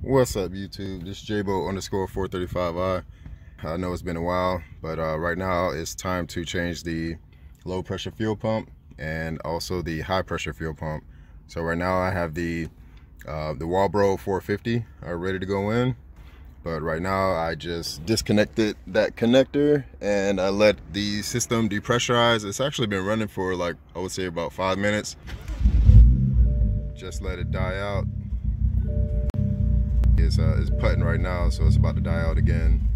What's up, YouTube? This is Jabo underscore 435i. I know it's been a while, but right now it's time to change the low pressure fuel pump and also the high pressure fuel pump. So right now I have the Walbro 450 ready to go in, but right now I just disconnected that connector and I let the system depressurize. It's actually been running for, like, I would say about 5 minutes. Just let it die out. It's putting right now, so it's about to die out again.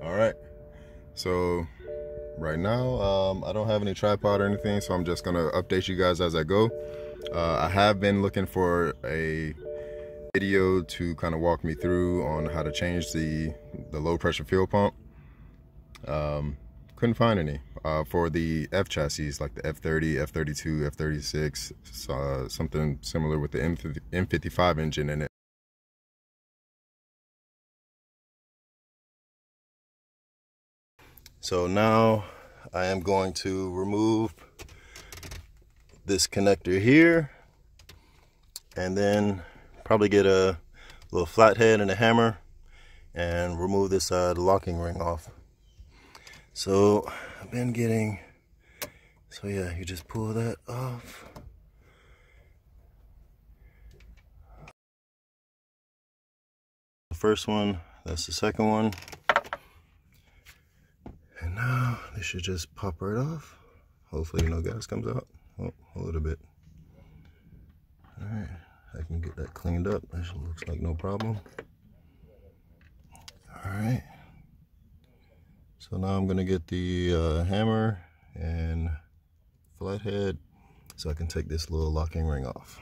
All right, so right now I don't have any tripod or anything, so I'm just gonna update you guys as I go. I have been looking for a video to kind of walk me through on how to change the low pressure fuel pump. Couldn't find any for the F chassis, like the F30, F32, F36, something similar with the M55 engine in it. So now I am going to remove this connector here and then probably get a little flathead and a hammer and remove this locking ring off. So I've been getting, so yeah, you just pull that off. The first one, that's the second one. And now this should just pop right off. Hopefully no gas comes out. Oh, a little bit. All right, I can get that cleaned up. That looks like no problem. All right. So now I'm gonna get the hammer and flathead so I can take this little locking ring off.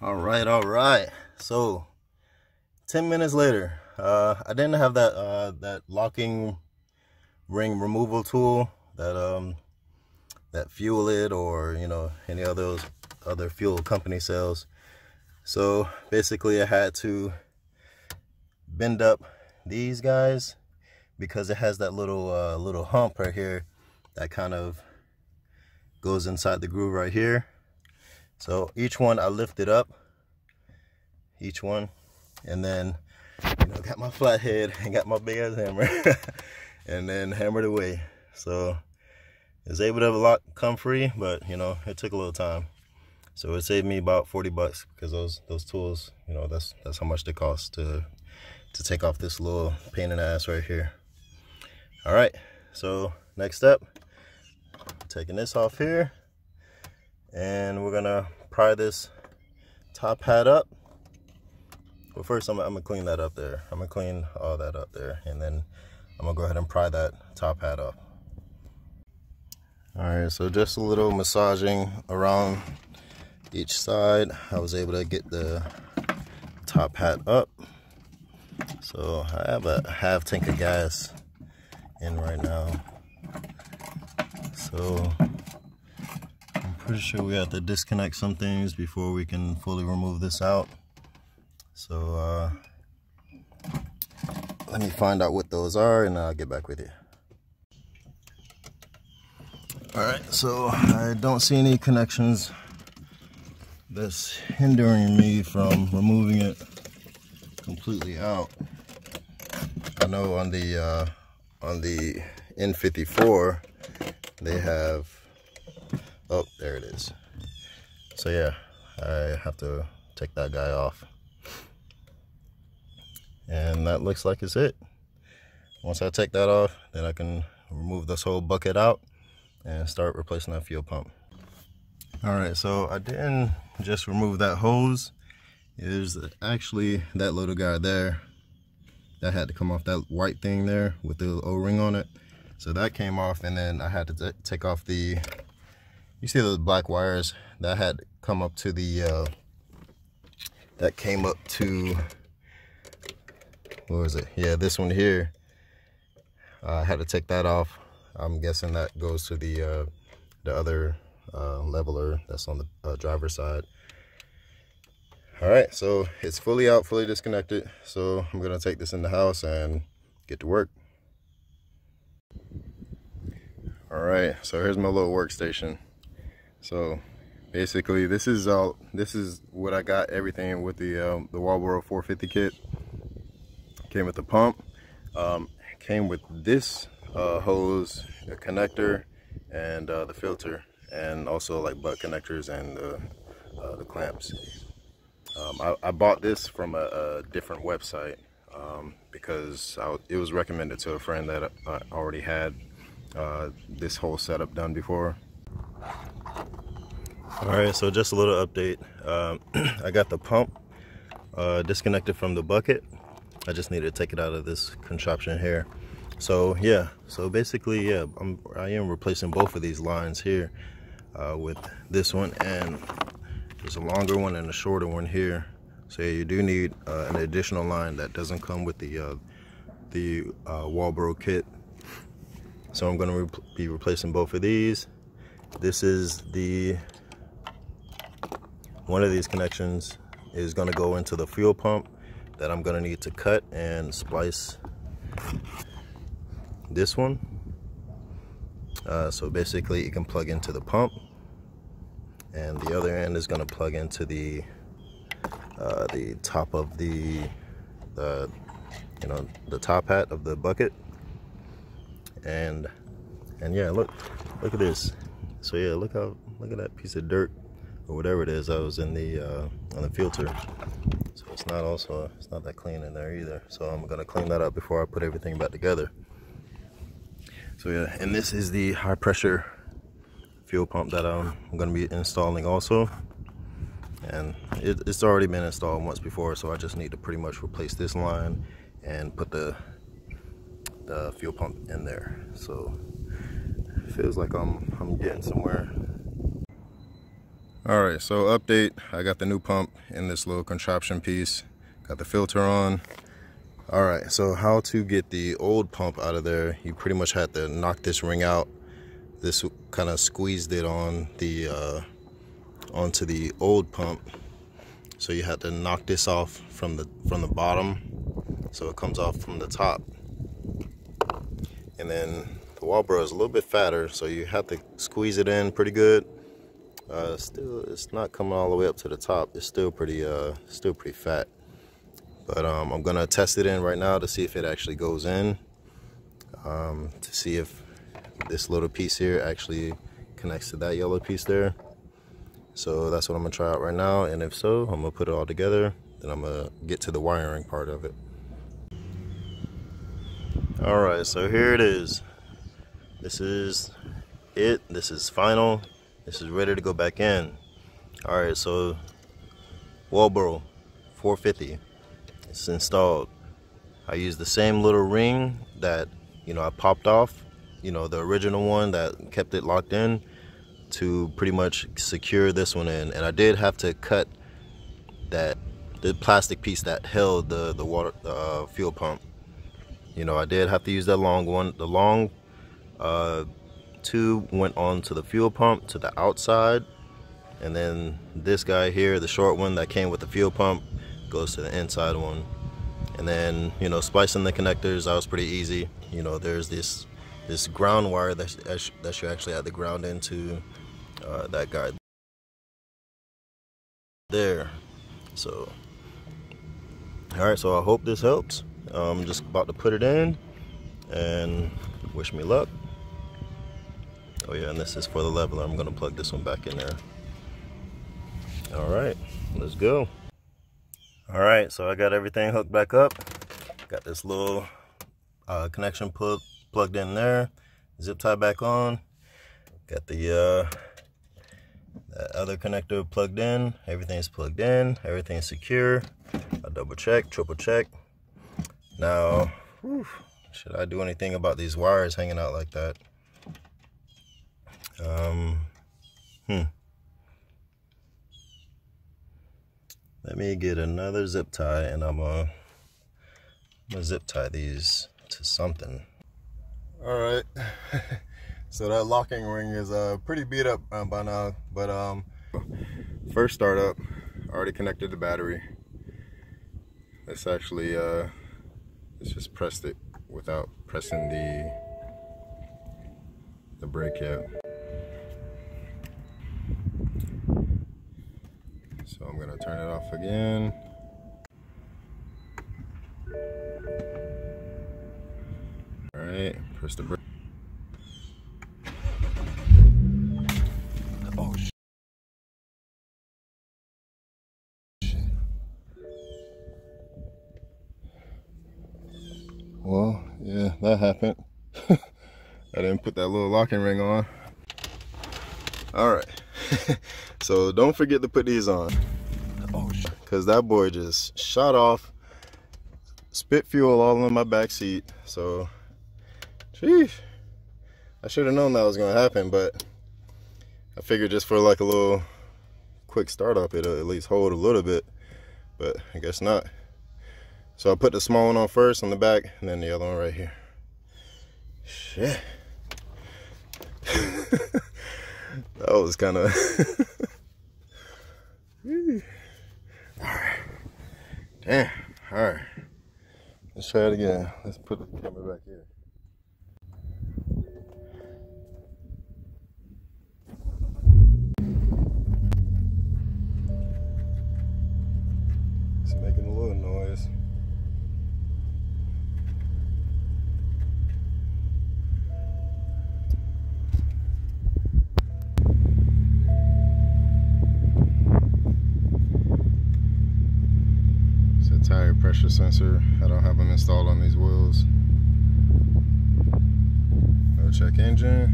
All right. So 10 minutes later, I didn't have that locking ring removal tool that that Fuel It or any of those other fuel company sells. So basically I had to bend up these guys because it has that little hump right here that kind of goes inside the groove right here. So each one I lifted up, each one, and then got my flathead and got my big ass hammer and then hammered away. So I was able to come free, but it took a little time. So it saved me about 40 bucks because those tools, that's how much they cost to take off this little pain in the ass right here. All right, so next step, taking this off here, and we're gonna pry this top hat up. But first I'm gonna clean that up there. I'm gonna clean all that up there, and then I'm gonna go ahead and pry that top hat up. All right, so just a little massaging around each side, I was able to get the top hat up. So I have a half tank of gas in right now. So I'm pretty sure we have to disconnect some things before we can fully remove this out. So let me find out what those are and I'll get back with you. All right, so I don't see any connections that's hindering me from removing it completely out. I know on the N54 they have, oh, there it is. So yeah, I have to take that guy off. And that looks like it's it. Once I take that off, then I can remove this whole bucket out and start replacing that fuel pump. All right, so I didn't just remove that hose. There's actually that little guy there that had to come off, that white thing there with the O-ring on it. So that came off, and then I had to take off the, you see those black wires that had come up to the, that came up to, what was it? Yeah, this one here. I had to take that off. I'm guessing that goes to the other leveler that's on the driver's side. All right, so it's fully out, fully disconnected. So I'm gonna take this in the house and get to work. All right, so here's my little workstation. So basically this is what I got, everything with the Walbro 450 kit. Came with the pump, came with this hose, a connector, and the filter, and also like butt connectors and the clamps. I bought this from a different website because it was recommended to a friend that I already had this whole setup done before. Alright, so just a little update. I got the pump disconnected from the bucket. I just need to take it out of this contraption here. So yeah, so basically, yeah, I am replacing both of these lines here with this one, and there's a longer one and a shorter one here. So yeah, you do need an additional line that doesn't come with the Walbro kit. So I'm going to be replacing both of these. This is one of these connections is going to go into the fuel pump that I'm going to need to cut and splice this one. So basically it can plug into the pump, and the other end is going to plug into the top of the top hat of the bucket. And yeah, look at this. So yeah, look at that piece of dirt or whatever it is that was in the on the filter. So it's not that clean in there either. So I'm gonna clean that up before I put everything back together. So yeah, and this is the high pressure fuel pump that I'm gonna be installing also. And it's already been installed once before, so I just need to pretty much replace this line and put the fuel pump in there. So it feels like I'm getting somewhere. All right, so update, I got the new pump in this little contraption piece, got the filter on. All right, so how to get the old pump out of there? You pretty much had to knock this ring out. This kind of squeezed it on the onto the old pump, so you had to knock this off from the bottom, so it comes off from the top. And then the Walbro is a little bit fatter, so you have to squeeze it in pretty good. Still, it's not coming all the way up to the top. It's still pretty fat. But I'm gonna test it in right now to see if it actually goes in. To see if this little piece here actually connects to that yellow piece there. So that's what I'm gonna try out right now, and if so, I'm gonna put it all together. Then I'm gonna get to the wiring part of it. All right, so here it is. This is it. This is final. This is ready to go back in. All right, so Walbro 450, it's installed. I used the same little ring that I popped off, the original one that kept it locked in, to pretty much secure this one in. And I did have to cut the plastic piece that held the fuel pump. I did have to use that long one. The long tube went onto the fuel pump to the outside, and then this guy here, the short one that came with the fuel pump, goes to the inside one. And then splicing the connectors, that was pretty easy. There's this ground wire that you actually had to ground into that guy there. So all right, so I hope this helps. I'm just about to put it in, and wish me luck. Oh yeah, and this is for the leveler. I'm gonna plug this one back in there. All right, let's go. All right, so I got everything hooked back up. Got this little connection plugged in there. Zip tie back on. Got the that other connector plugged in. Everything's plugged in. Everything's secure. I double check, triple check. Now, should I do anything about these wires hanging out like that? Let me get another zip tie, and I'm gonna zip tie these to something. All right. So that locking ring is pretty beat up by now, but first startup, I already connected the battery. Let's actually let's just press it without pressing the brake yet. So I'm gonna turn it off again. All right, press the brake. Oh shit. Well, yeah, that happened. I didn't put that little locking ring on. All right, so don't forget to put these on. Oh shit, because that boy just shot off, spit fuel all in my back seat. So, sheesh, I should have known that was gonna happen, but I figured just for like a little quick startup, it'll at least hold a little bit, but I guess not. So I put the small one on first on the back, and then the other one right here. Shit. That was kind of... Alright. Damn. Alright. Let's try it again. Let's put the camera back here. It's making a little noise. Tire pressure sensor. I don't have them installed on these wheels. No check engine.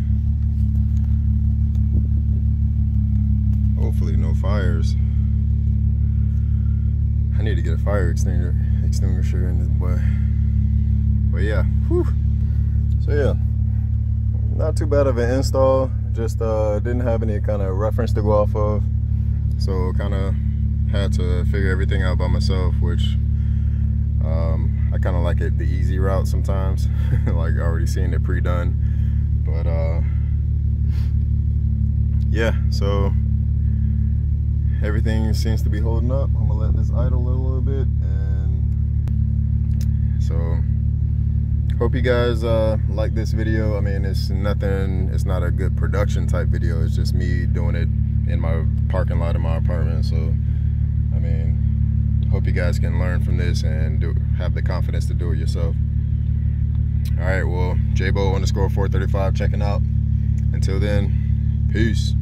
Hopefully no fires. I need to get a fire extinguisher in this boy. But yeah, whew. So yeah, not too bad of an install. Just didn't have any kind of reference to go off of. So kind of had to figure everything out by myself, which I kind of like it the easy route sometimes, like already seeing it pre-done. But yeah, so everything seems to be holding up. I'm gonna let this idle a little bit, and so hope you guys like this video. I mean, it's not a good production type video. It's just me doing it in my parking lot of my apartment. So I mean, hope you guys can learn from this and have the confidence to do it yourself. All right, well, Jabo_435 checking out. Until then, peace.